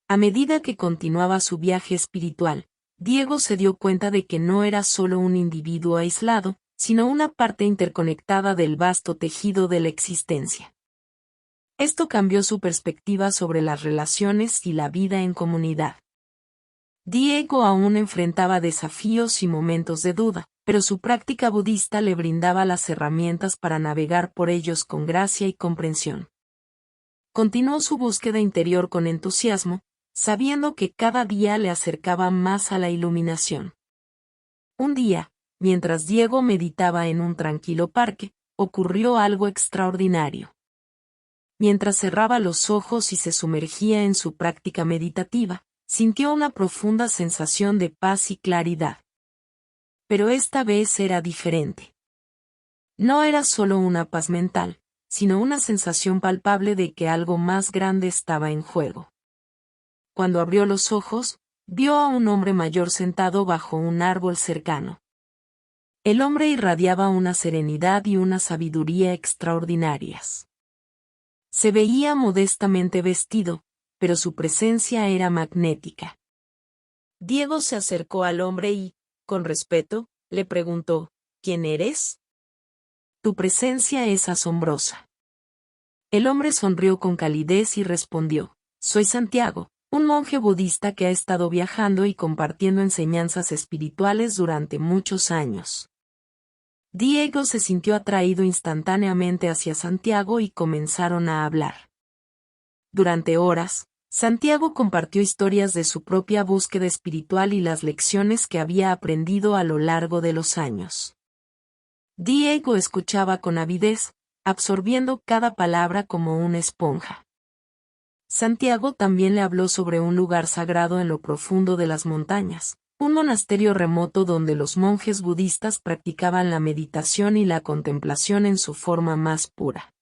A medida que continuaba su viaje espiritual, Diego se dio cuenta de que no era solo un individuo aislado, sino una parte interconectada del vasto tejido de la existencia. Esto cambió su perspectiva sobre las relaciones y la vida en comunidad. Diego aún enfrentaba desafíos y momentos de duda, pero su práctica budista le brindaba las herramientas para navegar por ellos con gracia y comprensión. Continuó su búsqueda interior con entusiasmo, sabiendo que cada día le acercaba más a la iluminación. Un día, mientras Diego meditaba en un tranquilo parque, ocurrió algo extraordinario. Mientras cerraba los ojos y se sumergía en su práctica meditativa, sintió una profunda sensación de paz y claridad. Pero esta vez era diferente. No era solo una paz mental, sino una sensación palpable de que algo más grande estaba en juego. Cuando abrió los ojos, vio a un hombre mayor sentado bajo un árbol cercano. El hombre irradiaba una serenidad y una sabiduría extraordinarias. Se veía modestamente vestido, pero su presencia era magnética. Diego se acercó al hombre y, con respeto, le preguntó, ¿quién eres? Tu presencia es asombrosa. El hombre sonrió con calidez y respondió, soy Santiago, un monje budista que ha estado viajando y compartiendo enseñanzas espirituales durante muchos años. Diego se sintió atraído instantáneamente hacia Santiago y comenzaron a hablar. Durante horas, Santiago compartió historias de su propia búsqueda espiritual y las lecciones que había aprendido a lo largo de los años. Diego escuchaba con avidez, absorbiendo cada palabra como una esponja. Santiago también le habló sobre un lugar sagrado en lo profundo de las montañas, un monasterio remoto donde los monjes budistas practicaban la meditación y la contemplación en su forma más pura.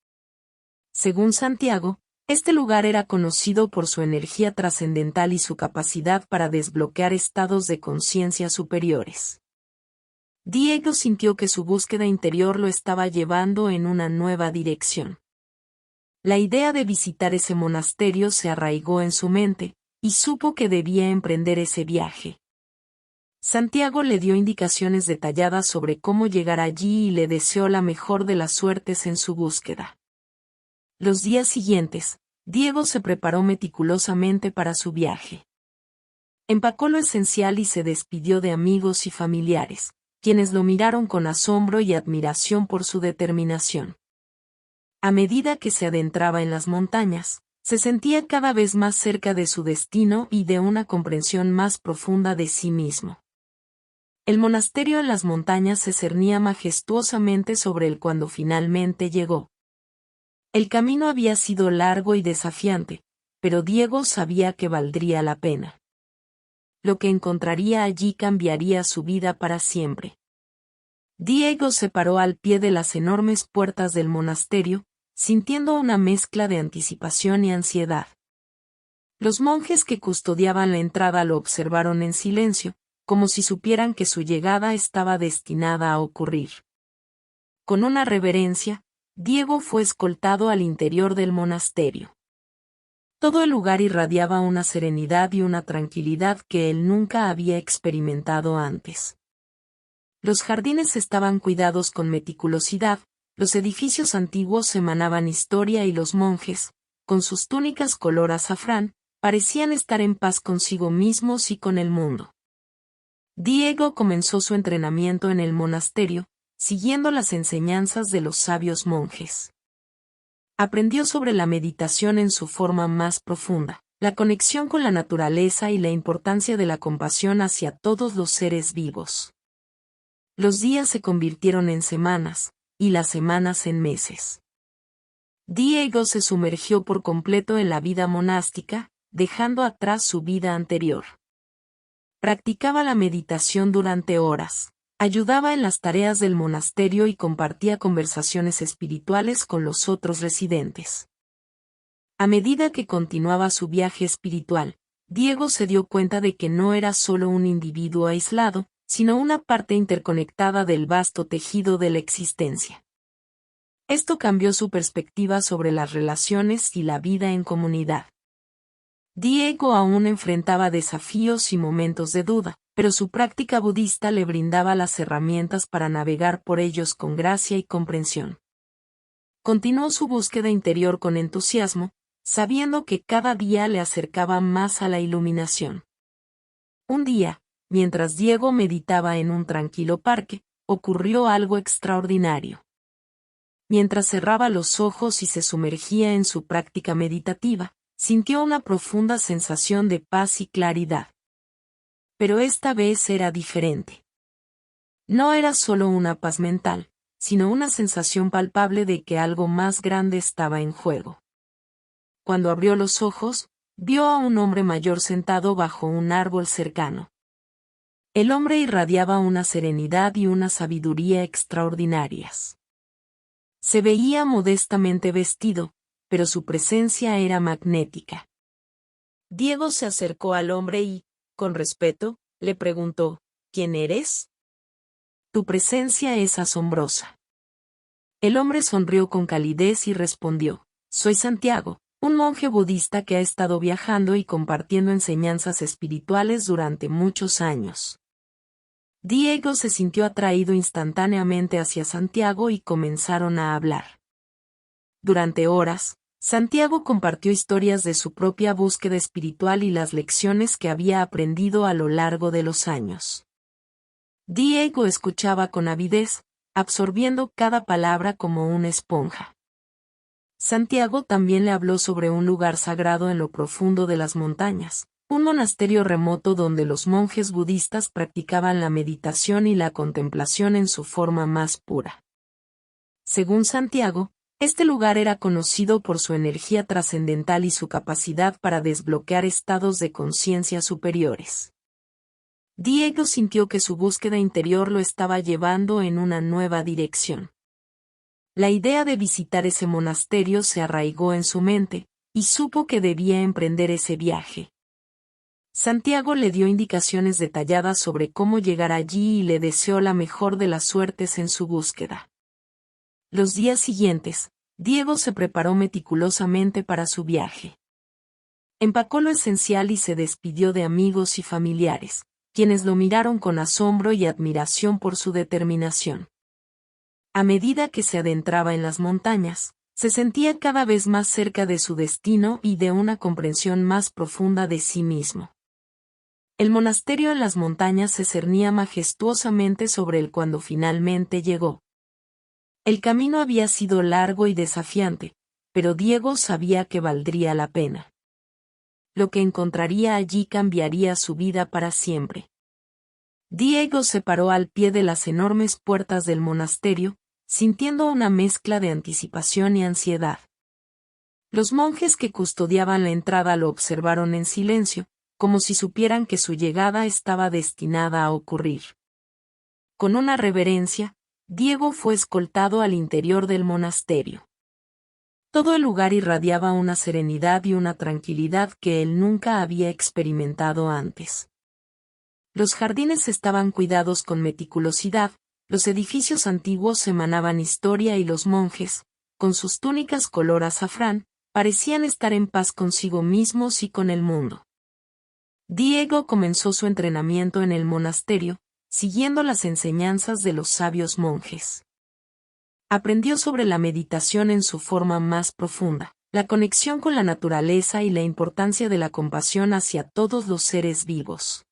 Según Santiago, este lugar era conocido por su energía trascendental y su capacidad para desbloquear estados de conciencia superiores. Diego sintió que su búsqueda interior lo estaba llevando en una nueva dirección. La idea de visitar ese monasterio se arraigó en su mente, y supo que debía emprender ese viaje. Santiago le dio indicaciones detalladas sobre cómo llegar allí y le deseó la mejor de las suertes en su búsqueda. Los días siguientes, Diego se preparó meticulosamente para su viaje. Empacó lo esencial y se despidió de amigos y familiares, quienes lo miraron con asombro y admiración por su determinación. A medida que se adentraba en las montañas, se sentía cada vez más cerca de su destino y de una comprensión más profunda de sí mismo. El monasterio en las montañas se cernía majestuosamente sobre él cuando finalmente llegó. El camino había sido largo y desafiante, pero Diego sabía que valdría la pena. Lo que encontraría allí cambiaría su vida para siempre. Diego se paró al pie de las enormes puertas del monasterio, sintiendo una mezcla de anticipación y ansiedad. Los monjes que custodiaban la entrada lo observaron en silencio, como si supieran que su llegada estaba destinada a ocurrir. Con una reverencia, Diego fue escoltado al interior del monasterio. Todo el lugar irradiaba una serenidad y una tranquilidad que él nunca había experimentado antes. Los jardines estaban cuidados con meticulosidad, los edificios antiguos emanaban historia y los monjes, con sus túnicas color azafrán, parecían estar en paz consigo mismos y con el mundo. Diego comenzó su entrenamiento en el monasterio, siguiendo las enseñanzas de los sabios monjes. Aprendió sobre la meditación en su forma más profunda, la conexión con la naturaleza y la importancia de la compasión hacia todos los seres vivos. Los días se convirtieron en semanas, y las semanas en meses. Diego se sumergió por completo en la vida monástica, dejando atrás su vida anterior. Practicaba la meditación durante horas, ayudaba en las tareas del monasterio y compartía conversaciones espirituales con los otros residentes. A medida que continuaba su viaje espiritual, Diego se dio cuenta de que no era solo un individuo aislado, sino una parte interconectada del vasto tejido de la existencia. Esto cambió su perspectiva sobre las relaciones y la vida en comunidad. Diego aún enfrentaba desafíos y momentos de duda, pero su práctica budista le brindaba las herramientas para navegar por ellos con gracia y comprensión. Continuó su búsqueda interior con entusiasmo, sabiendo que cada día le acercaba más a la iluminación. Un día, mientras Diego meditaba en un tranquilo parque, ocurrió algo extraordinario. Mientras cerraba los ojos y se sumergía en su práctica meditativa, sintió una profunda sensación de paz y claridad. Pero esta vez era diferente. No era solo una paz mental, sino una sensación palpable de que algo más grande estaba en juego. Cuando abrió los ojos, vio a un hombre mayor sentado bajo un árbol cercano. El hombre irradiaba una serenidad y una sabiduría extraordinarias. Se veía modestamente vestido, pero su presencia era magnética. Diego se acercó al hombre y, con respeto, le preguntó, ¿quién eres? Tu presencia es asombrosa. El hombre sonrió con calidez y respondió, soy Santiago, un monje budista que ha estado viajando y compartiendo enseñanzas espirituales durante muchos años. Diego se sintió atraído instantáneamente hacia Santiago y comenzaron a hablar. Durante horas, Santiago compartió historias de su propia búsqueda espiritual y las lecciones que había aprendido a lo largo de los años. Diego escuchaba con avidez, absorbiendo cada palabra como una esponja. Santiago también le habló sobre un lugar sagrado en lo profundo de las montañas, un monasterio remoto donde los monjes budistas practicaban la meditación y la contemplación en su forma más pura. Según Santiago, este lugar era conocido por su energía trascendental y su capacidad para desbloquear estados de conciencia superiores. Diego sintió que su búsqueda interior lo estaba llevando en una nueva dirección. La idea de visitar ese monasterio se arraigó en su mente, y supo que debía emprender ese viaje. Santiago le dio indicaciones detalladas sobre cómo llegar allí y le deseó la mejor de las suertes en su búsqueda. Los días siguientes, Diego se preparó meticulosamente para su viaje. Empacó lo esencial y se despidió de amigos y familiares, quienes lo miraron con asombro y admiración por su determinación. A medida que se adentraba en las montañas, se sentía cada vez más cerca de su destino y de una comprensión más profunda de sí mismo. El monasterio en las montañas se cernía majestuosamente sobre él cuando finalmente llegó. El camino había sido largo y desafiante, pero Diego sabía que valdría la pena. Lo que encontraría allí cambiaría su vida para siempre. Diego se paró al pie de las enormes puertas del monasterio, sintiendo una mezcla de anticipación y ansiedad. Los monjes que custodiaban la entrada lo observaron en silencio, como si supieran que su llegada estaba destinada a ocurrir. Con una reverencia, Diego fue escoltado al interior del monasterio. Todo el lugar irradiaba una serenidad y una tranquilidad que él nunca había experimentado antes. Los jardines estaban cuidados con meticulosidad, los edificios antiguos emanaban historia y los monjes, con sus túnicas color azafrán, parecían estar en paz consigo mismos y con el mundo. Diego comenzó su entrenamiento en el monasterio, siguiendo las enseñanzas de los sabios monjes. Aprendió sobre la meditación en su forma más profunda, la conexión con la naturaleza y la importancia de la compasión hacia todos los seres vivos.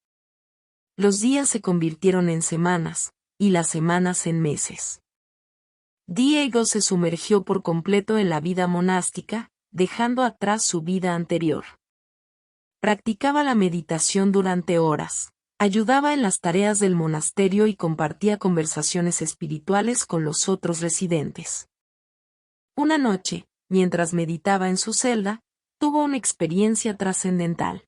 Los días se convirtieron en semanas, y las semanas en meses. Diego se sumergió por completo en la vida monástica, dejando atrás su vida anterior. Practicaba la meditación durante horas, ayudaba en las tareas del monasterio y compartía conversaciones espirituales con los otros residentes. Una noche, mientras meditaba en su celda, tuvo una experiencia trascendental.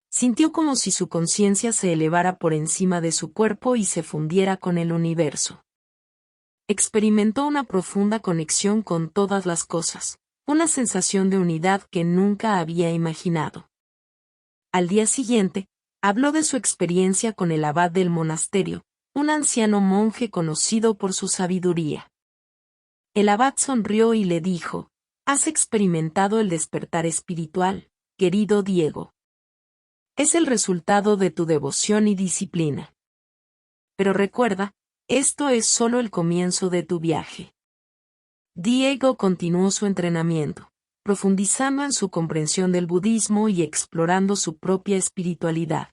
Sintió como si su conciencia se elevara por encima de su cuerpo y se fundiera con el universo. Experimentó una profunda conexión con todas las cosas, una sensación de unidad que nunca había imaginado. Al día siguiente, habló de su experiencia con el abad del monasterio, un anciano monje conocido por su sabiduría. El abad sonrió y le dijo, «Has experimentado el despertar espiritual, querido Diego. Es el resultado de tu devoción y disciplina. Pero recuerda, esto es solo el comienzo de tu viaje. Diego continuó su entrenamiento, profundizando en su comprensión del budismo y explorando su propia espiritualidad.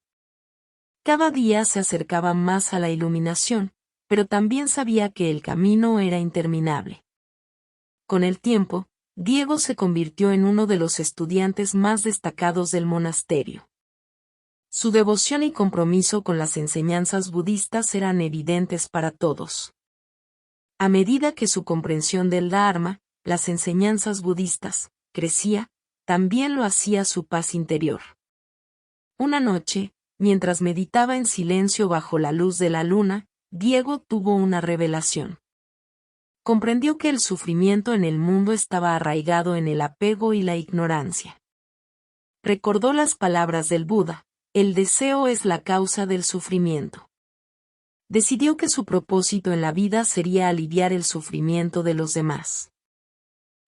Cada día se acercaba más a la iluminación, pero también sabía que el camino era interminable. Con el tiempo, Diego se convirtió en uno de los estudiantes más destacados del monasterio. Su devoción y compromiso con las enseñanzas budistas eran evidentes para todos. A medida que su comprensión del Dharma, las enseñanzas budistas, crecía, también lo hacía su paz interior. Una noche, mientras meditaba en silencio bajo la luz de la luna, Diego tuvo una revelación. Comprendió que el sufrimiento en el mundo estaba arraigado en el apego y la ignorancia. Recordó las palabras del Buda: el deseo es la causa del sufrimiento. Decidió que su propósito en la vida sería aliviar el sufrimiento de los demás.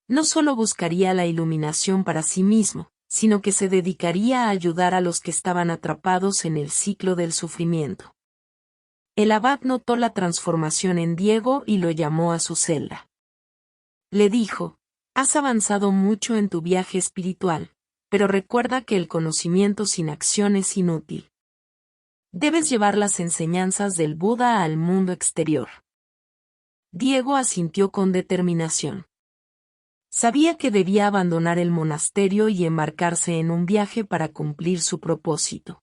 No solo buscaría la iluminación para sí mismo, sino que se dedicaría a ayudar a los que estaban atrapados en el ciclo del sufrimiento. El abad notó la transformación en Diego y lo llamó a su celda. Le dijo: has avanzado mucho en tu viaje espiritual, pero recuerda que el conocimiento sin acción es inútil. Debes llevar las enseñanzas del Buda al mundo exterior. Diego asintió con determinación. Sabía que debía abandonar el monasterio y embarcarse en un viaje para cumplir su propósito.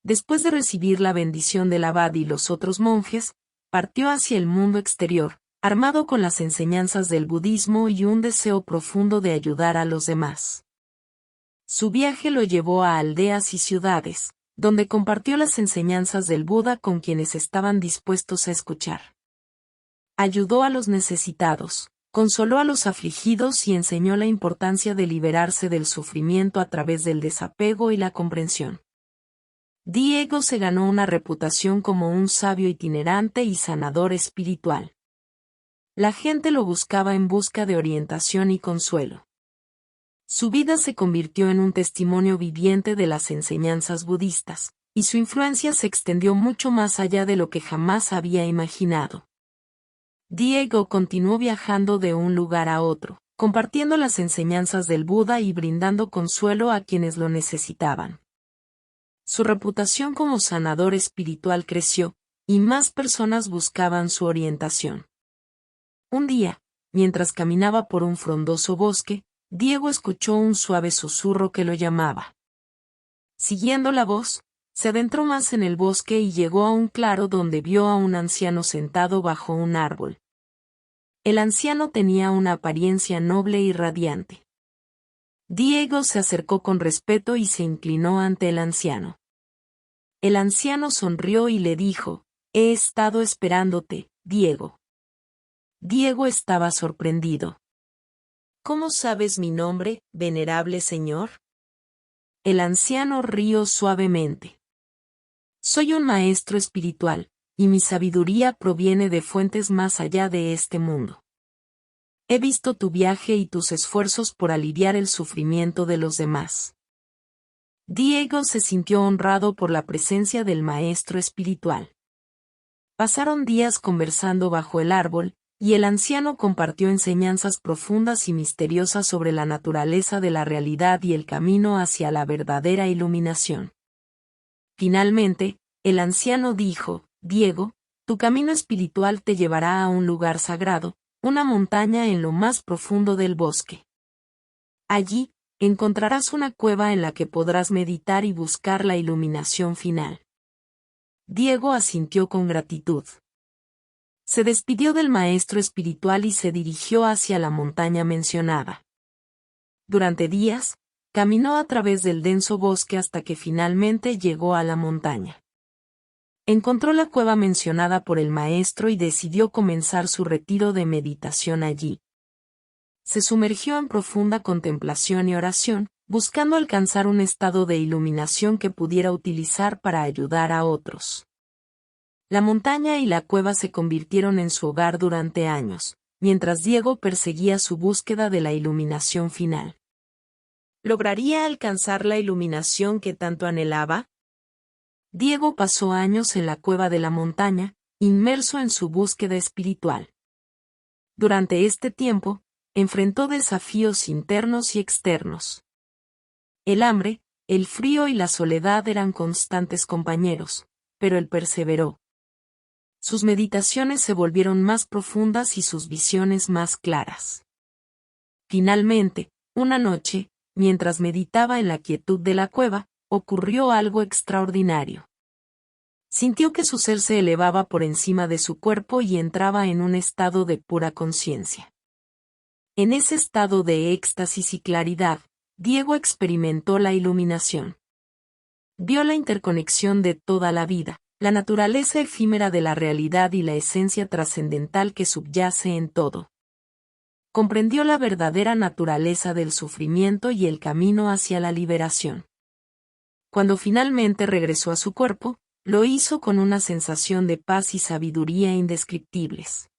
Después de recibir la bendición del abad y los otros monjes, partió hacia el mundo exterior, armado con las enseñanzas del budismo y un deseo profundo de ayudar a los demás. Su viaje lo llevó a aldeas y ciudades, donde compartió las enseñanzas del Buda con quienes estaban dispuestos a escuchar. Ayudó a los necesitados, consoló a los afligidos y enseñó la importancia de liberarse del sufrimiento a través del desapego y la comprensión. Diego se ganó una reputación como un sabio itinerante y sanador espiritual. La gente lo buscaba en busca de orientación y consuelo. Su vida se convirtió en un testimonio viviente de las enseñanzas budistas, y su influencia se extendió mucho más allá de lo que jamás había imaginado. Diego continuó viajando de un lugar a otro, compartiendo las enseñanzas del Buda y brindando consuelo a quienes lo necesitaban. Su reputación como sanador espiritual creció, y más personas buscaban su orientación. Un día, mientras caminaba por un frondoso bosque, Diego escuchó un suave susurro que lo llamaba. Siguiendo la voz, se adentró más en el bosque y llegó a un claro donde vio a un anciano sentado bajo un árbol. El anciano tenía una apariencia noble y radiante. Diego se acercó con respeto y se inclinó ante el anciano. El anciano sonrió y le dijo: he estado esperándote, Diego. Diego estaba sorprendido. ¿Cómo sabes mi nombre, venerable señor? El anciano rió suavemente. Soy un maestro espiritual, y mi sabiduría proviene de fuentes más allá de este mundo. He visto tu viaje y tus esfuerzos por aliviar el sufrimiento de los demás. Diego se sintió honrado por la presencia del maestro espiritual. Pasaron días conversando bajo el árbol, y el anciano compartió enseñanzas profundas y misteriosas sobre la naturaleza de la realidad y el camino hacia la verdadera iluminación. Finalmente, el anciano dijo: Diego, tu camino espiritual te llevará a un lugar sagrado, una montaña en lo más profundo del bosque. Allí, encontrarás una cueva en la que podrás meditar y buscar la iluminación final. Diego asintió con gratitud. Se despidió del maestro espiritual y se dirigió hacia la montaña mencionada. Durante días, caminó a través del denso bosque hasta que finalmente llegó a la montaña. Encontró la cueva mencionada por el maestro y decidió comenzar su retiro de meditación allí. Se sumergió en profunda contemplación y oración, buscando alcanzar un estado de iluminación que pudiera utilizar para ayudar a otros. La montaña y la cueva se convirtieron en su hogar durante años, mientras Diego perseguía su búsqueda de la iluminación final. ¿Lograría alcanzar la iluminación que tanto anhelaba? Diego pasó años en la cueva de la montaña, inmerso en su búsqueda espiritual. Durante este tiempo, enfrentó desafíos internos y externos. El hambre, el frío y la soledad eran constantes compañeros, pero él perseveró. Sus meditaciones se volvieron más profundas y sus visiones más claras. Finalmente, una noche, mientras meditaba en la quietud de la cueva, ocurrió algo extraordinario. Sintió que su ser se elevaba por encima de su cuerpo y entraba en un estado de pura conciencia. En ese estado de éxtasis y claridad, Diego experimentó la iluminación. Vio la interconexión de toda la vida, la naturaleza efímera de la realidad y la esencia trascendental que subyace en todo. Comprendió la verdadera naturaleza del sufrimiento y el camino hacia la liberación. Cuando finalmente regresó a su cuerpo, lo hizo con una sensación de paz y sabiduría indescriptibles.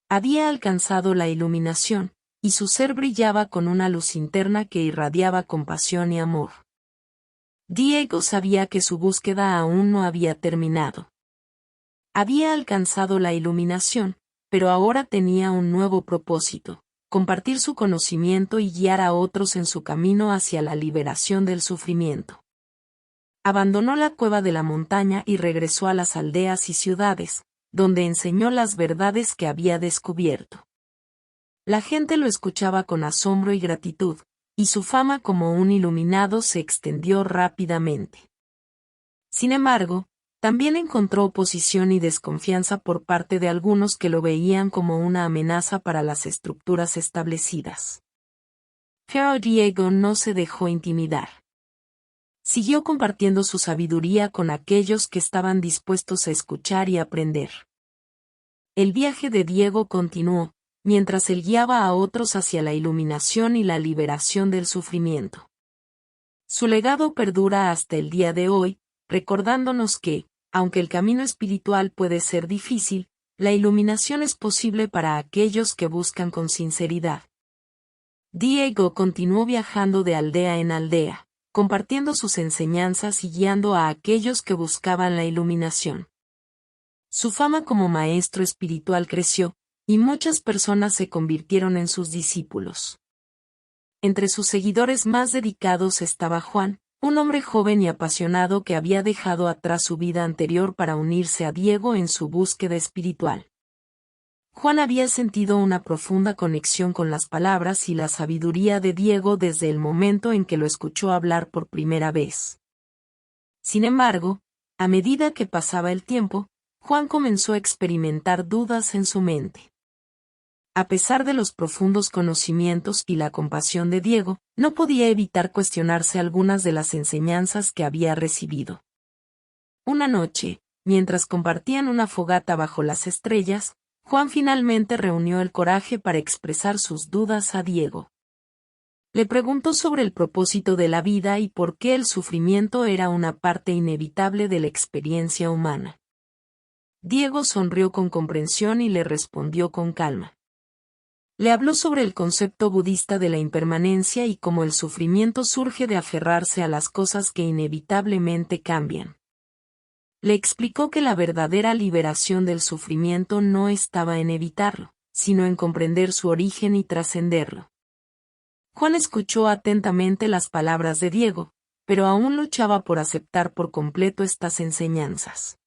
Había alcanzado la iluminación, y su ser brillaba con una luz interna que irradiaba compasión y amor. Diego sabía que su búsqueda aún no había terminado. Había alcanzado la iluminación, pero ahora tenía un nuevo propósito: compartir su conocimiento y guiar a otros en su camino hacia la liberación del sufrimiento. Abandonó la cueva de la montaña y regresó a las aldeas y ciudades, donde enseñó las verdades que había descubierto. La gente lo escuchaba con asombro y gratitud, y su fama como un iluminado se extendió rápidamente. Sin embargo, también encontró oposición y desconfianza por parte de algunos que lo veían como una amenaza para las estructuras establecidas. Pero Diego no se dejó intimidar. Siguió compartiendo su sabiduría con aquellos que estaban dispuestos a escuchar y aprender. El viaje de Diego continuó, mientras él guiaba a otros hacia la iluminación y la liberación del sufrimiento. Su legado perdura hasta el día de hoy, recordándonos que, aunque el camino espiritual puede ser difícil, la iluminación es posible para aquellos que buscan con sinceridad. Diego continuó viajando de aldea en aldea, compartiendo sus enseñanzas y guiando a aquellos que buscaban la iluminación. Su fama como maestro espiritual creció, y muchas personas se convirtieron en sus discípulos. Entre sus seguidores más dedicados estaba Juan, un hombre joven y apasionado que había dejado atrás su vida anterior para unirse a Diego en su búsqueda espiritual. Juan había sentido una profunda conexión con las palabras y la sabiduría de Diego desde el momento en que lo escuchó hablar por primera vez. Sin embargo, a medida que pasaba el tiempo, Juan comenzó a experimentar dudas en su mente. A pesar de los profundos conocimientos y la compasión de Diego, no podía evitar cuestionarse algunas de las enseñanzas que había recibido. Una noche, mientras compartían una fogata bajo las estrellas, Juan finalmente reunió el coraje para expresar sus dudas a Diego. Le preguntó sobre el propósito de la vida y por qué el sufrimiento era una parte inevitable de la experiencia humana. Diego sonrió con comprensión y le respondió con calma. Le habló sobre el concepto budista de la impermanencia y cómo el sufrimiento surge de aferrarse a las cosas que inevitablemente cambian. Le explicó que la verdadera liberación del sufrimiento no estaba en evitarlo, sino en comprender su origen y trascenderlo. Juan escuchó atentamente las palabras de Diego, pero aún luchaba por aceptar por completo estas enseñanzas.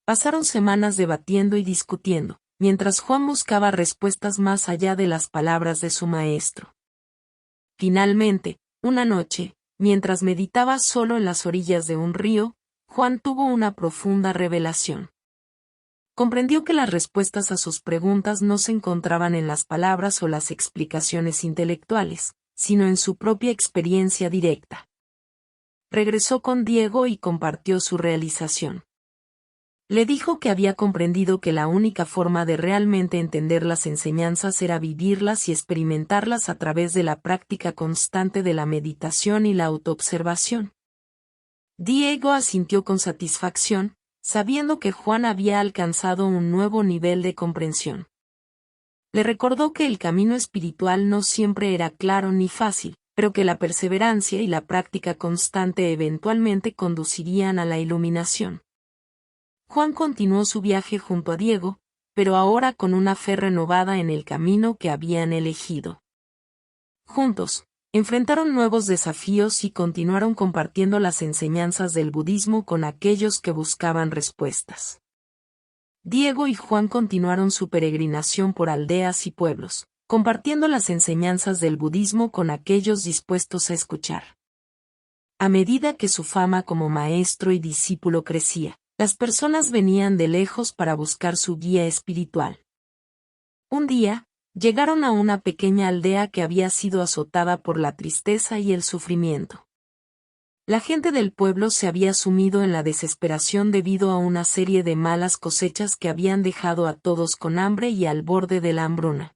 Pasaron semanas debatiendo y discutiendo, mientras Juan buscaba respuestas más allá de las palabras de su maestro. Finalmente, una noche, mientras meditaba solo en las orillas de un río, Juan tuvo una profunda revelación. Comprendió que las respuestas a sus preguntas no se encontraban en las palabras o las explicaciones intelectuales, sino en su propia experiencia directa. Regresó con Diego y compartió su realización. Le dijo que había comprendido que la única forma de realmente entender las enseñanzas era vivirlas y experimentarlas a través de la práctica constante de la meditación y la autoobservación. Diego asintió con satisfacción, sabiendo que Juan había alcanzado un nuevo nivel de comprensión. Le recordó que el camino espiritual no siempre era claro ni fácil, pero que la perseverancia y la práctica constante eventualmente conducirían a la iluminación. Juan continuó su viaje junto a Diego, pero ahora con una fe renovada en el camino que habían elegido. Juntos, enfrentaron nuevos desafíos y continuaron compartiendo las enseñanzas del budismo con aquellos que buscaban respuestas. Diego y Juan continuaron su peregrinación por aldeas y pueblos, compartiendo las enseñanzas del budismo con aquellos dispuestos a escuchar. A medida que su fama como maestro y discípulo crecía, las personas venían de lejos para buscar su guía espiritual. Un día, llegaron a una pequeña aldea que había sido azotada por la tristeza y el sufrimiento. La gente del pueblo se había sumido en la desesperación debido a una serie de malas cosechas que habían dejado a todos con hambre y al borde de la hambruna.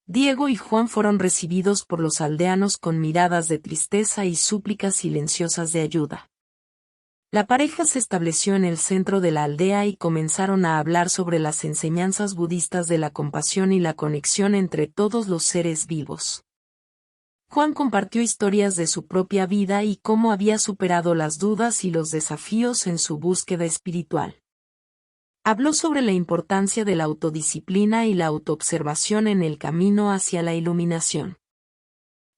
Diego y Juan fueron recibidos por los aldeanos con miradas de tristeza y súplicas silenciosas de ayuda. La pareja se estableció en el centro de la aldea y comenzaron a hablar sobre las enseñanzas budistas de la compasión y la conexión entre todos los seres vivos. Juan compartió historias de su propia vida y cómo había superado las dudas y los desafíos en su búsqueda espiritual. Habló sobre la importancia de la autodisciplina y la autoobservación en el camino hacia la iluminación.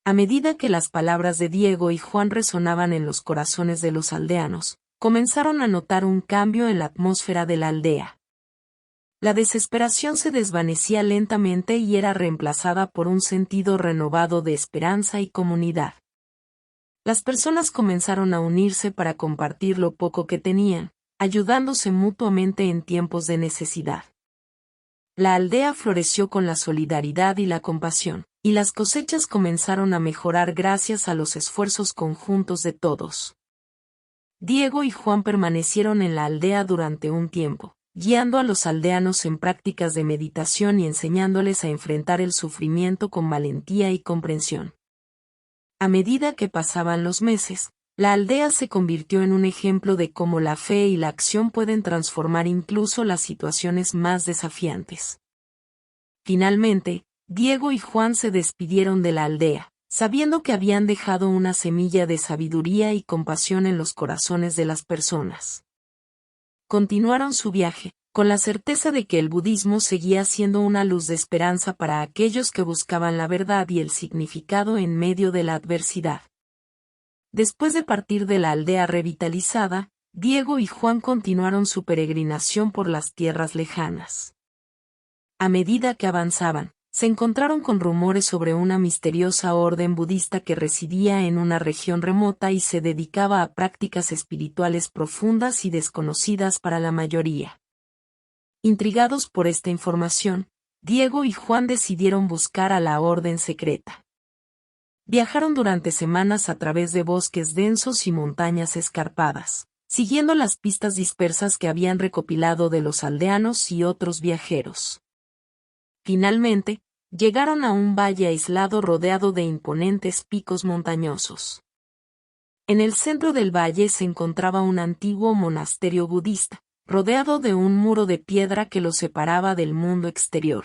A medida que las palabras de Diego y Juan resonaban en los corazones de los aldeanos, comenzaron a notar un cambio en la atmósfera de la aldea. La desesperación se desvanecía lentamente y era reemplazada por un sentido renovado de esperanza y comunidad. Las personas comenzaron a unirse para compartir lo poco que tenían, ayudándose mutuamente en tiempos de necesidad. La aldea floreció con la solidaridad y la compasión, y las cosechas comenzaron a mejorar gracias a los esfuerzos conjuntos de todos. Diego y Juan permanecieron en la aldea durante un tiempo, guiando a los aldeanos en prácticas de meditación y enseñándoles a enfrentar el sufrimiento con valentía y comprensión. A medida que pasaban los meses, la aldea se convirtió en un ejemplo de cómo la fe y la acción pueden transformar incluso las situaciones más desafiantes. Finalmente, Diego y Juan se despidieron de la aldea, sabiendo que habían dejado una semilla de sabiduría y compasión en los corazones de las personas. Continuaron su viaje, con la certeza de que el budismo seguía siendo una luz de esperanza para aquellos que buscaban la verdad y el significado en medio de la adversidad. Después de partir de la aldea revitalizada, Diego y Juan continuaron su peregrinación por las tierras lejanas. A medida que avanzaban, se encontraron con rumores sobre una misteriosa orden budista que residía en una región remota y se dedicaba a prácticas espirituales profundas y desconocidas para la mayoría. Intrigados por esta información, Diego y Juan decidieron buscar a la orden secreta. Viajaron durante semanas a través de bosques densos y montañas escarpadas, siguiendo las pistas dispersas que habían recopilado de los aldeanos y otros viajeros. Finalmente, llegaron a un valle aislado rodeado de imponentes picos montañosos. En el centro del valle se encontraba un antiguo monasterio budista, rodeado de un muro de piedra que lo separaba del mundo exterior.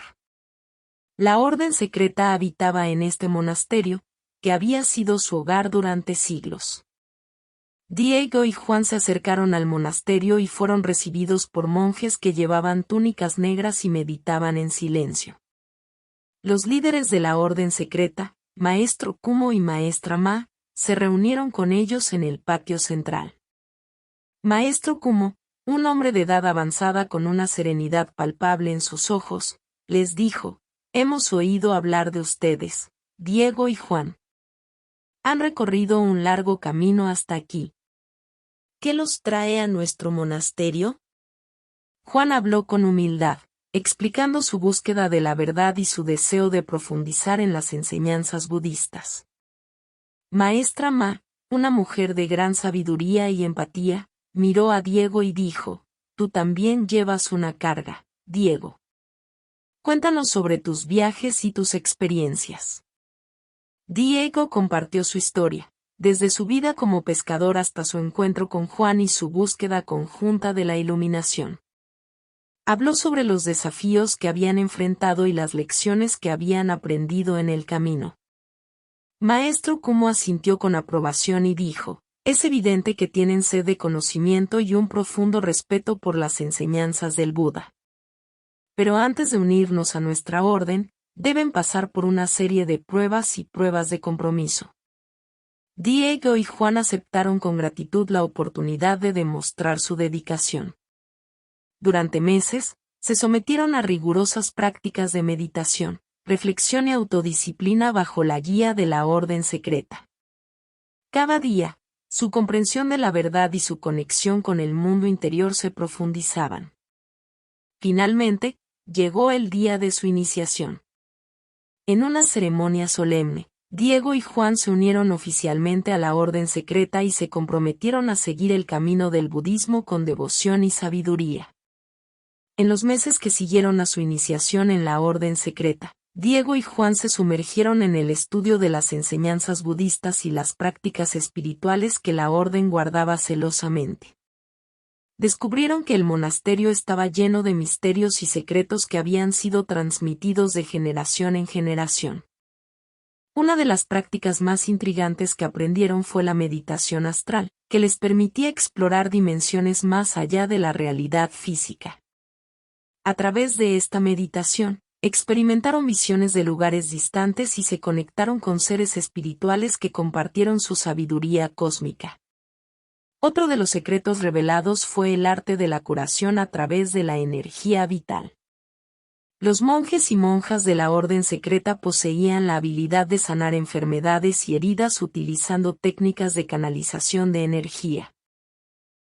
La orden secreta habitaba en este monasterio, que había sido su hogar durante siglos. Diego y Juan se acercaron al monasterio y fueron recibidos por monjes que llevaban túnicas negras y meditaban en silencio. Los líderes de la orden secreta, Maestro Kumo y Maestra Ma, se reunieron con ellos en el patio central. Maestro Kumo, un hombre de edad avanzada con una serenidad palpable en sus ojos, les dijo: «Hemos oído hablar de ustedes, Diego y Juan. Han recorrido un largo camino hasta aquí. ¿Qué los trae a nuestro monasterio?». Juan habló con humildad, explicando su búsqueda de la verdad y su deseo de profundizar en las enseñanzas budistas. Maestra Ma, una mujer de gran sabiduría y empatía, miró a Diego y dijo: «Tú también llevas una carga, Diego. Cuéntanos sobre tus viajes y tus experiencias». Diego compartió su historia, desde su vida como pescador hasta su encuentro con Juan y su búsqueda conjunta de la iluminación. Habló sobre los desafíos que habían enfrentado y las lecciones que habían aprendido en el camino. Maestro Kumo asintió con aprobación y dijo: es evidente que tienen sed de conocimiento y un profundo respeto por las enseñanzas del Buda. Pero antes de unirnos a nuestra orden, deben pasar por una serie de pruebas y pruebas de compromiso. Diego y Juan aceptaron con gratitud la oportunidad de demostrar su dedicación. Durante meses, se sometieron a rigurosas prácticas de meditación, reflexión y autodisciplina bajo la guía de la orden secreta. Cada día, su comprensión de la verdad y su conexión con el mundo interior se profundizaban. Finalmente, llegó el día de su iniciación. En una ceremonia solemne, Diego y Juan se unieron oficialmente a la orden secreta y se comprometieron a seguir el camino del budismo con devoción y sabiduría. En los meses que siguieron a su iniciación en la orden secreta, Diego y Juan se sumergieron en el estudio de las enseñanzas budistas y las prácticas espirituales que la orden guardaba celosamente. Descubrieron que el monasterio estaba lleno de misterios y secretos que habían sido transmitidos de generación en generación. Una de las prácticas más intrigantes que aprendieron fue la meditación astral, que les permitía explorar dimensiones más allá de la realidad física. A través de esta meditación, experimentaron visiones de lugares distantes y se conectaron con seres espirituales que compartieron su sabiduría cósmica. Otro de los secretos revelados fue el arte de la curación a través de la energía vital. Los monjes y monjas de la orden secreta poseían la habilidad de sanar enfermedades y heridas utilizando técnicas de canalización de energía.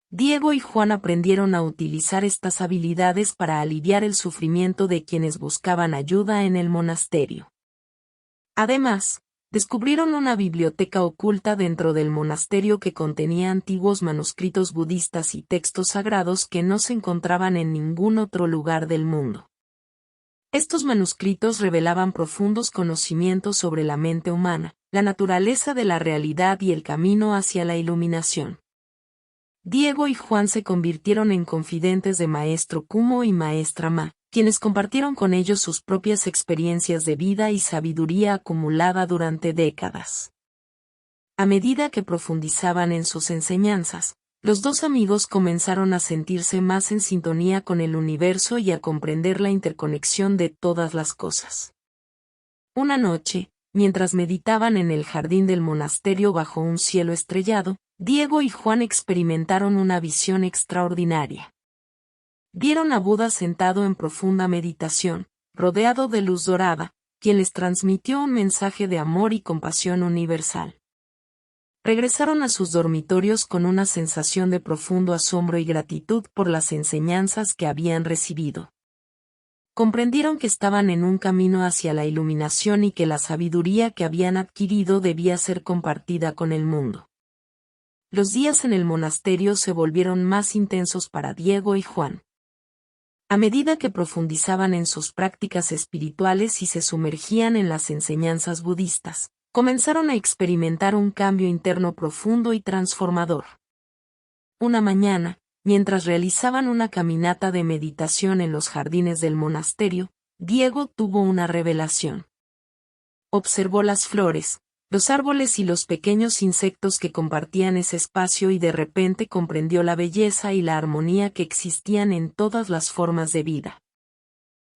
Diego y Juan aprendieron a utilizar estas habilidades para aliviar el sufrimiento de quienes buscaban ayuda en el monasterio. Además, descubrieron una biblioteca oculta dentro del monasterio que contenía antiguos manuscritos budistas y textos sagrados que no se encontraban en ningún otro lugar del mundo. Estos manuscritos revelaban profundos conocimientos sobre la mente humana, la naturaleza de la realidad y el camino hacia la iluminación. Diego y Juan se convirtieron en confidentes de Maestro Kumo y Maestra Ma, quienes compartieron con ellos sus propias experiencias de vida y sabiduría acumulada durante décadas. A medida que profundizaban en sus enseñanzas, los dos amigos comenzaron a sentirse más en sintonía con el universo y a comprender la interconexión de todas las cosas. Una noche, mientras meditaban en el jardín del monasterio bajo un cielo estrellado, Diego y Juan experimentaron una visión extraordinaria. Vieron a Buda sentado en profunda meditación, rodeado de luz dorada, quien les transmitió un mensaje de amor y compasión universal. Regresaron a sus dormitorios con una sensación de profundo asombro y gratitud por las enseñanzas que habían recibido. Comprendieron que estaban en un camino hacia la iluminación y que la sabiduría que habían adquirido debía ser compartida con el mundo. Los días en el monasterio se volvieron más intensos para Diego y Juan. A medida que profundizaban en sus prácticas espirituales y se sumergían en las enseñanzas budistas, comenzaron a experimentar un cambio interno profundo y transformador. Una mañana, mientras realizaban una caminata de meditación en los jardines del monasterio, Diego tuvo una revelación. Observó las flores, los árboles y los pequeños insectos que compartían ese espacio y de repente comprendió la belleza y la armonía que existían en todas las formas de vida.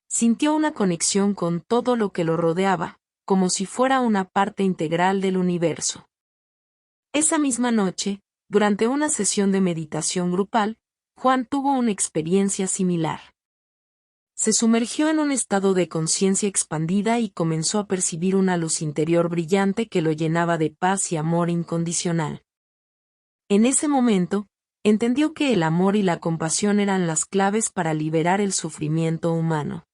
Sintió una conexión con todo lo que lo rodeaba, como si fuera una parte integral del universo. Esa misma noche, durante una sesión de meditación grupal, Juan tuvo una experiencia similar. Se sumergió en un estado de conciencia expandida y comenzó a percibir una luz interior brillante que lo llenaba de paz y amor incondicional. En ese momento, entendió que el amor y la compasión eran las claves para liberar el sufrimiento humano.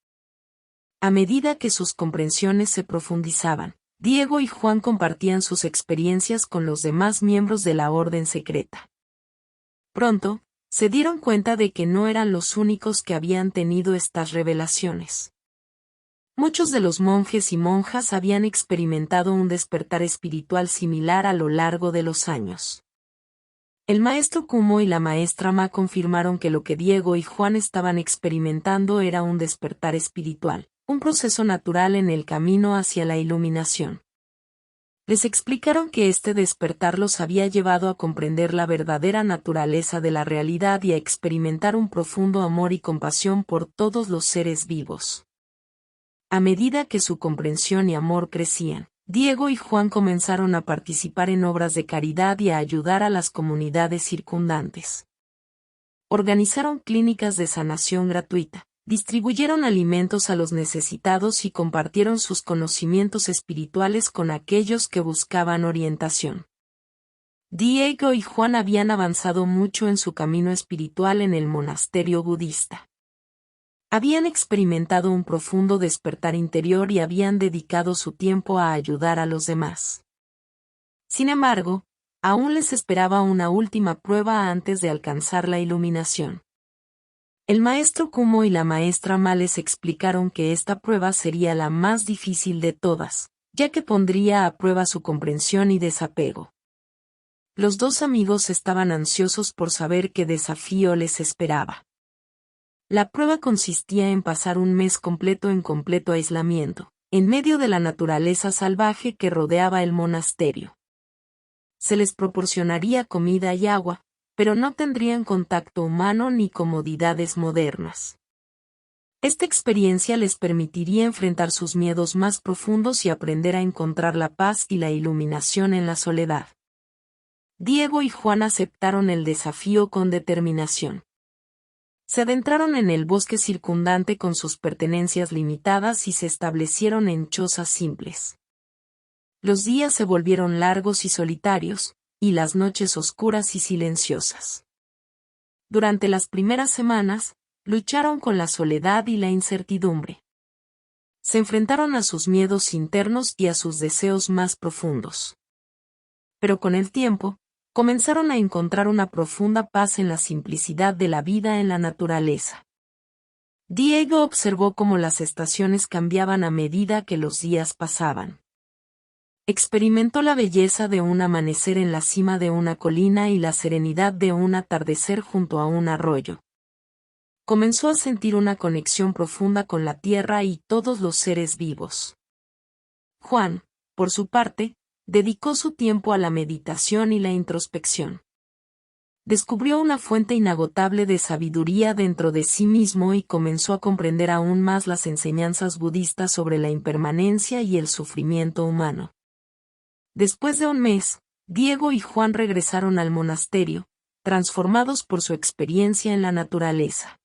A medida que sus comprensiones se profundizaban, Diego y Juan compartían sus experiencias con los demás miembros de la orden secreta. Pronto, se dieron cuenta de que no eran los únicos que habían tenido estas revelaciones. Muchos de los monjes y monjas habían experimentado un despertar espiritual similar a lo largo de los años. El maestro Kumo y la maestra Ma confirmaron que lo que Diego y Juan estaban experimentando era un despertar espiritual, un proceso natural en el camino hacia la iluminación. Les explicaron que este despertar los había llevado a comprender la verdadera naturaleza de la realidad y a experimentar un profundo amor y compasión por todos los seres vivos. A medida que su comprensión y amor crecían, Diego y Juan comenzaron a participar en obras de caridad y a ayudar a las comunidades circundantes. Organizaron clínicas de sanación gratuita, distribuyeron alimentos a los necesitados y compartieron sus conocimientos espirituales con aquellos que buscaban orientación. Diego y Juan habían avanzado mucho en su camino espiritual en el monasterio budista. Habían experimentado un profundo despertar interior y habían dedicado su tiempo a ayudar a los demás. Sin embargo, aún les esperaba una última prueba antes de alcanzar la iluminación. El maestro Kumo y la maestra Ma les explicaron que esta prueba sería la más difícil de todas, ya que pondría a prueba su comprensión y desapego. Los dos amigos estaban ansiosos por saber qué desafío les esperaba. La prueba consistía en pasar un mes completo en completo aislamiento, en medio de la naturaleza salvaje que rodeaba el monasterio. Se les proporcionaría comida y agua, pero no tendrían contacto humano ni comodidades modernas. Esta experiencia les permitiría enfrentar sus miedos más profundos y aprender a encontrar la paz y la iluminación en la soledad. Diego y Juan aceptaron el desafío con determinación. Se adentraron en el bosque circundante con sus pertenencias limitadas y se establecieron en chozas simples. Los días se volvieron largos y solitarios, y las noches oscuras y silenciosas. Durante las primeras semanas, lucharon con la soledad y la incertidumbre. Se enfrentaron a sus miedos internos y a sus deseos más profundos. Pero con el tiempo, comenzaron a encontrar una profunda paz en la simplicidad de la vida en la naturaleza. Diego observó cómo las estaciones cambiaban a medida que los días pasaban. Experimentó la belleza de un amanecer en la cima de una colina y la serenidad de un atardecer junto a un arroyo. Comenzó a sentir una conexión profunda con la tierra y todos los seres vivos. Juan, por su parte, dedicó su tiempo a la meditación y la introspección. Descubrió una fuente inagotable de sabiduría dentro de sí mismo y comenzó a comprender aún más las enseñanzas budistas sobre la impermanencia y el sufrimiento humano. Después de un mes, Diego y Juan regresaron al monasterio, transformados por su experiencia en la naturaleza.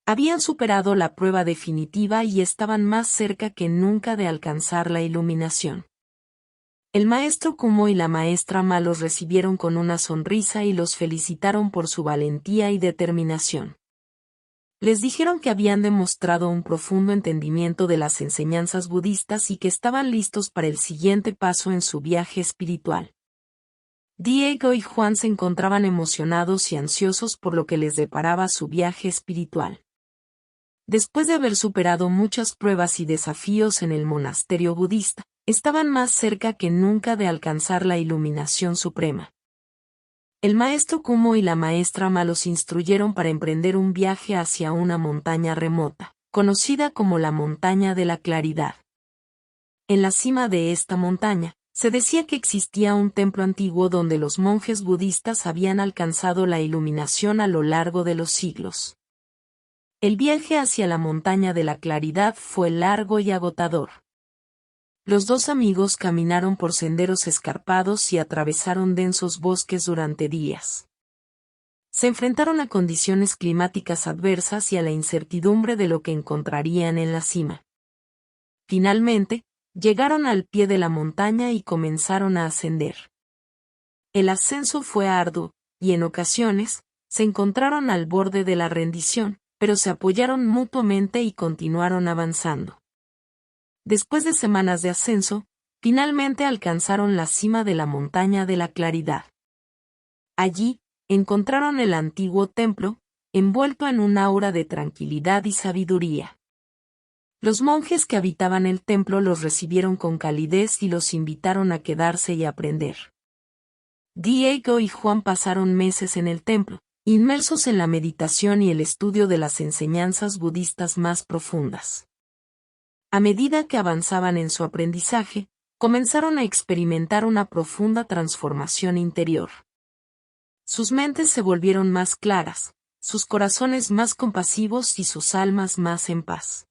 Habían superado la prueba definitiva y estaban más cerca que nunca de alcanzar la iluminación. El maestro Kumo y la maestra Ma los recibieron con una sonrisa y los felicitaron por su valentía y determinación. Les dijeron que habían demostrado un profundo entendimiento de las enseñanzas budistas y que estaban listos para el siguiente paso en su viaje espiritual. Diego y Juan se encontraban emocionados y ansiosos por lo que les deparaba su viaje espiritual. Después de haber superado muchas pruebas y desafíos en el monasterio budista, estaban más cerca que nunca de alcanzar la iluminación suprema. El maestro Kumo y la maestra Ma los instruyeron para emprender un viaje hacia una montaña remota, conocida como la Montaña de la Claridad. En la cima de esta montaña, se decía que existía un templo antiguo donde los monjes budistas habían alcanzado la iluminación a lo largo de los siglos. El viaje hacia la Montaña de la Claridad fue largo y agotador. Los dos amigos caminaron por senderos escarpados y atravesaron densos bosques durante días. Se enfrentaron a condiciones climáticas adversas y a la incertidumbre de lo que encontrarían en la cima. Finalmente, llegaron al pie de la montaña y comenzaron a ascender. El ascenso fue arduo, y en ocasiones, se encontraron al borde de la rendición, pero se apoyaron mutuamente y continuaron avanzando. Después de semanas de ascenso, finalmente alcanzaron la cima de la Montaña de la Claridad. Allí, encontraron el antiguo templo, envuelto en un aura de tranquilidad y sabiduría. Los monjes que habitaban el templo los recibieron con calidez y los invitaron a quedarse y aprender. Diego y Juan pasaron meses en el templo, inmersos en la meditación y el estudio de las enseñanzas budistas más profundas. A medida que avanzaban en su aprendizaje, comenzaron a experimentar una profunda transformación interior. Sus mentes se volvieron más claras, sus corazones más compasivos y sus almas más en paz.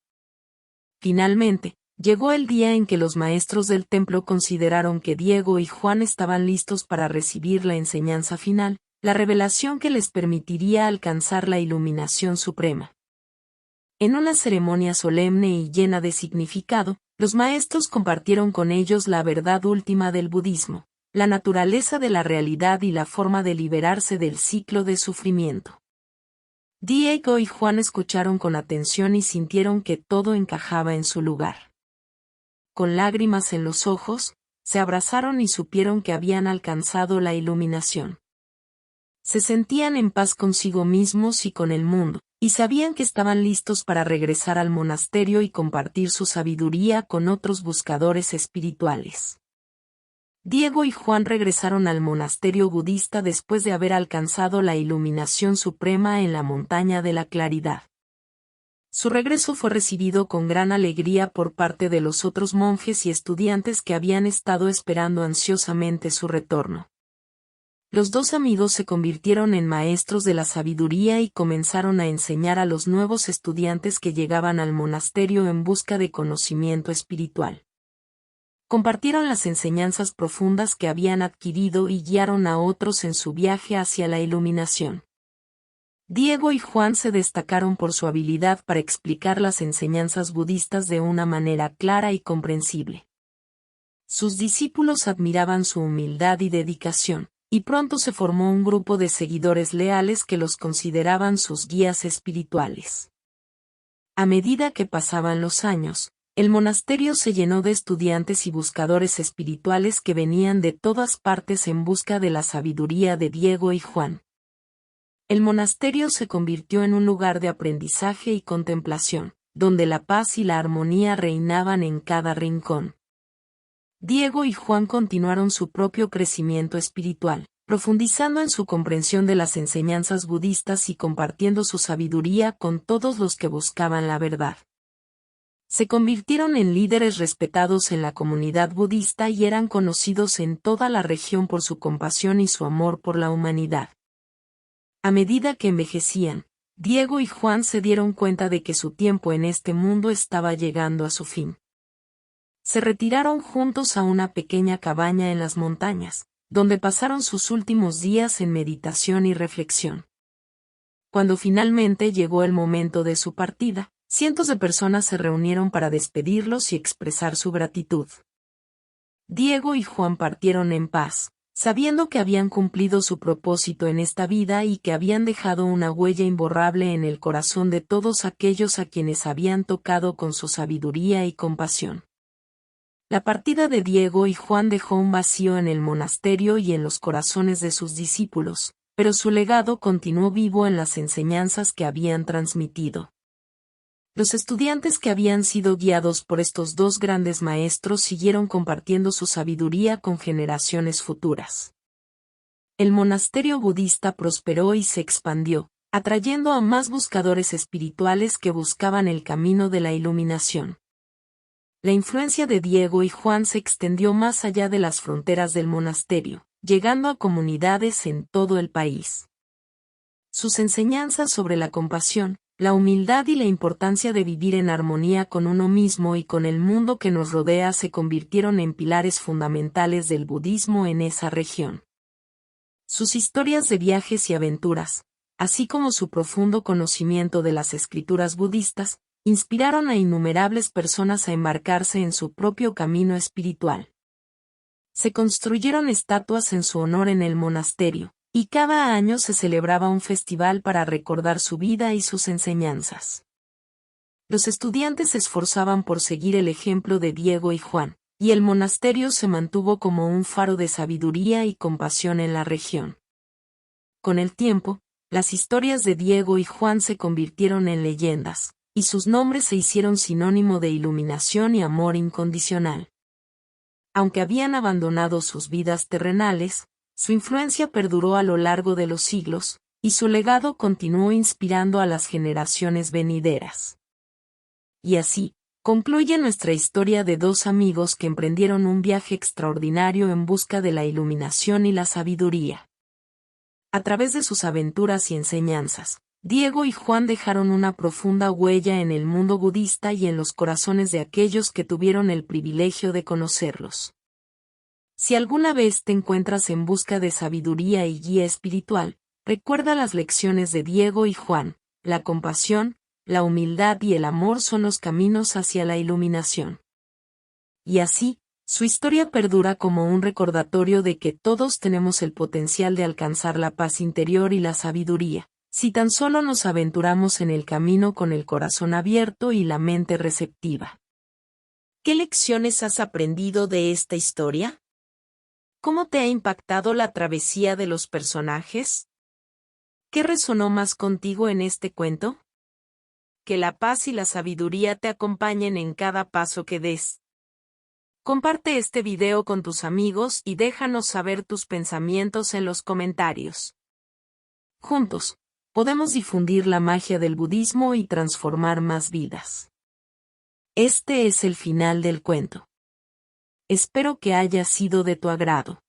Finalmente, llegó el día en que los maestros del templo consideraron que Diego y Juan estaban listos para recibir la enseñanza final, la revelación que les permitiría alcanzar la iluminación suprema. En una ceremonia solemne y llena de significado, los maestros compartieron con ellos la verdad última del budismo, la naturaleza de la realidad y la forma de liberarse del ciclo de sufrimiento. Diego y Juan escucharon con atención y sintieron que todo encajaba en su lugar. Con lágrimas en los ojos, se abrazaron y supieron que habían alcanzado la iluminación. Se sentían en paz consigo mismos y con el mundo, y sabían que estaban listos para regresar al monasterio y compartir su sabiduría con otros buscadores espirituales. Diego y Juan regresaron al monasterio budista después de haber alcanzado la iluminación suprema en la montaña de la claridad. Su regreso fue recibido con gran alegría por parte de los otros monjes y estudiantes que habían estado esperando ansiosamente su retorno. Los dos amigos se convirtieron en maestros de la sabiduría y comenzaron a enseñar a los nuevos estudiantes que llegaban al monasterio en busca de conocimiento espiritual. Compartieron las enseñanzas profundas que habían adquirido y guiaron a otros en su viaje hacia la iluminación. Diego y Juan se destacaron por su habilidad para explicar las enseñanzas budistas de una manera clara y comprensible. Sus discípulos admiraban su humildad y dedicación, y pronto se formó un grupo de seguidores leales que los consideraban sus guías espirituales. A medida que pasaban los años, el monasterio se llenó de estudiantes y buscadores espirituales que venían de todas partes en busca de la sabiduría de Diego y Juan. El monasterio se convirtió en un lugar de aprendizaje y contemplación, donde la paz y la armonía reinaban en cada rincón. Diego y Juan continuaron su propio crecimiento espiritual, profundizando en su comprensión de las enseñanzas budistas y compartiendo su sabiduría con todos los que buscaban la verdad. Se convirtieron en líderes respetados en la comunidad budista y eran conocidos en toda la región por su compasión y su amor por la humanidad. A medida que envejecían, Diego y Juan se dieron cuenta de que su tiempo en este mundo estaba llegando a su fin. Se retiraron juntos a una pequeña cabaña en las montañas, donde pasaron sus últimos días en meditación y reflexión. Cuando finalmente llegó el momento de su partida, cientos de personas se reunieron para despedirlos y expresar su gratitud. Diego y Juan partieron en paz, sabiendo que habían cumplido su propósito en esta vida y que habían dejado una huella imborrable en el corazón de todos aquellos a quienes habían tocado con su sabiduría y compasión. La partida de Diego y Juan dejó un vacío en el monasterio y en los corazones de sus discípulos, pero su legado continuó vivo en las enseñanzas que habían transmitido. Los estudiantes que habían sido guiados por estos dos grandes maestros siguieron compartiendo su sabiduría con generaciones futuras. El monasterio budista prosperó y se expandió, atrayendo a más buscadores espirituales que buscaban el camino de la iluminación. La influencia de Diego y Juan se extendió más allá de las fronteras del monasterio, llegando a comunidades en todo el país. Sus enseñanzas sobre la compasión, la humildad y la importancia de vivir en armonía con uno mismo y con el mundo que nos rodea se convirtieron en pilares fundamentales del budismo en esa región. Sus historias de viajes y aventuras, así como su profundo conocimiento de las escrituras budistas, inspiraron a innumerables personas a embarcarse en su propio camino espiritual. Se construyeron estatuas en su honor en el monasterio, y cada año se celebraba un festival para recordar su vida y sus enseñanzas. Los estudiantes se esforzaban por seguir el ejemplo de Diego y Juan, y el monasterio se mantuvo como un faro de sabiduría y compasión en la región. Con el tiempo, las historias de Diego y Juan se convirtieron en leyendas, y sus nombres se hicieron sinónimo de iluminación y amor incondicional. Aunque habían abandonado sus vidas terrenales, su influencia perduró a lo largo de los siglos, y su legado continuó inspirando a las generaciones venideras. Y así, Concluye nuestra historia de dos amigos que emprendieron un viaje extraordinario en busca de la iluminación y la sabiduría. A través de sus aventuras y enseñanzas, Diego y Juan dejaron una profunda huella en el mundo budista y en los corazones de aquellos que tuvieron el privilegio de conocerlos. Si alguna vez te encuentras en busca de sabiduría y guía espiritual, recuerda las lecciones de Diego y Juan: la compasión, la humildad y el amor son los caminos hacia la iluminación. Y así, su historia perdura como un recordatorio de que todos tenemos el potencial de alcanzar la paz interior y la sabiduría, si tan solo nos aventuramos en el camino con el corazón abierto y la mente receptiva. ¿Qué lecciones has aprendido de esta historia? ¿Cómo te ha impactado la travesía de los personajes? ¿Qué resonó más contigo en este cuento? Que la paz y la sabiduría te acompañen en cada paso que des. Comparte este video con tus amigos y déjanos saber tus pensamientos en los comentarios. Juntos, podemos difundir la magia del budismo y transformar más vidas. Este es el final del cuento. Espero que haya sido de tu agrado.